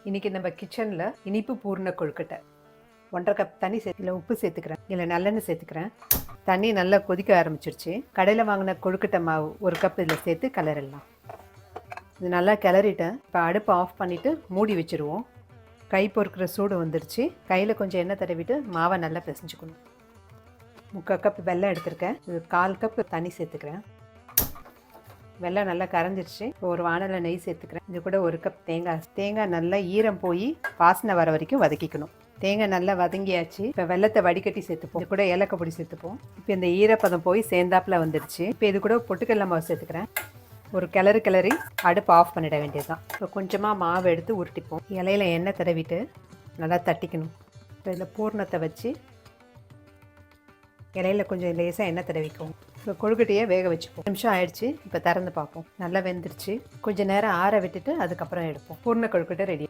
இன்றைக்கி நம்ம கிச்சனில் இனிப்பு பூர்ண கொழுக்கட்டை 1.5 கப் தண்ணி இதில் உப்பு சேர்த்துக்கிறேன், இதில் நல்லெண்ணெய் சேர்த்துக்கிறேன். தண்ணி நல்லா கொதிக்க ஆரம்பிச்சிருச்சு. கடையில் வாங்கின கொழுக்கட்டை மாவு 1 கப் இதில் சேர்த்து கிளறிடலாம். இது நல்லா கிளறிட்டேன். இப்போ அடுப்பை ஆஃப் பண்ணிவிட்டு மூடி வச்சுருவோம். கை பொறுக்கிற சூடு வந்துருச்சு. கையில் கொஞ்சம் எண்ணெய் தடவிட்டு மாவை நல்லா பிசைஞ்சுக்கணும். 3/4 கப் வெல்லம் எடுத்திருக்கேன். இது 1/4 கப் தண்ணி சேர்த்துக்கிறேன். வெல்லம் நல்லா கரைஞ்சிருச்சு. ஒரு வானலில் நெய் சேர்த்துக்கிறேன். இது கூட 1 கப் தேங்காய் நல்லா ஈரம் போய் வாசனை வர வரைக்கும் வதக்கிக்கணும். தேங்காய் நல்லா வதங்கியாச்சு. இப்போ வெல்லத்தை வடிகட்டி சேர்த்துப்போம். இது கூட ஏலக்காய் பொடி சேர்த்துப்போம். இப்போ இந்த ஈரப்பதம் போய் சேர்ந்தாப்பில் வந்துடுச்சு. இப்போ இது கூட பொட்டுக்கடலை மாவு சேர்த்துக்கிறேன். ஒரு கிளறி அடுப்பு ஆஃப் பண்ணிட வேண்டியது தான். இப்போ கொஞ்சமாக மாவு எடுத்து உருட்டிப்போம். இலையில எண்ணெய் தடவிட்டு நல்லா தட்டிக்கணும். இப்போ இதில் பூர்ணத்தை வச்சு இலையில கொஞ்சம் லேசாக எண்ணெய் தடவிக்கும். இப்போ கொழுக்கட்டையை வேக வச்சுப்போம். நிமிஷம் ஆயிடுச்சு. இப்போ திறந்து பார்ப்போம். நல்லா வெந்துருச்சு. கொஞ்சம் நேரம் ஆற விட்டுட்டு அதுக்கப்புறம் எடுப்போம். பூர்ண கொழுக்கட்டை ரெடி.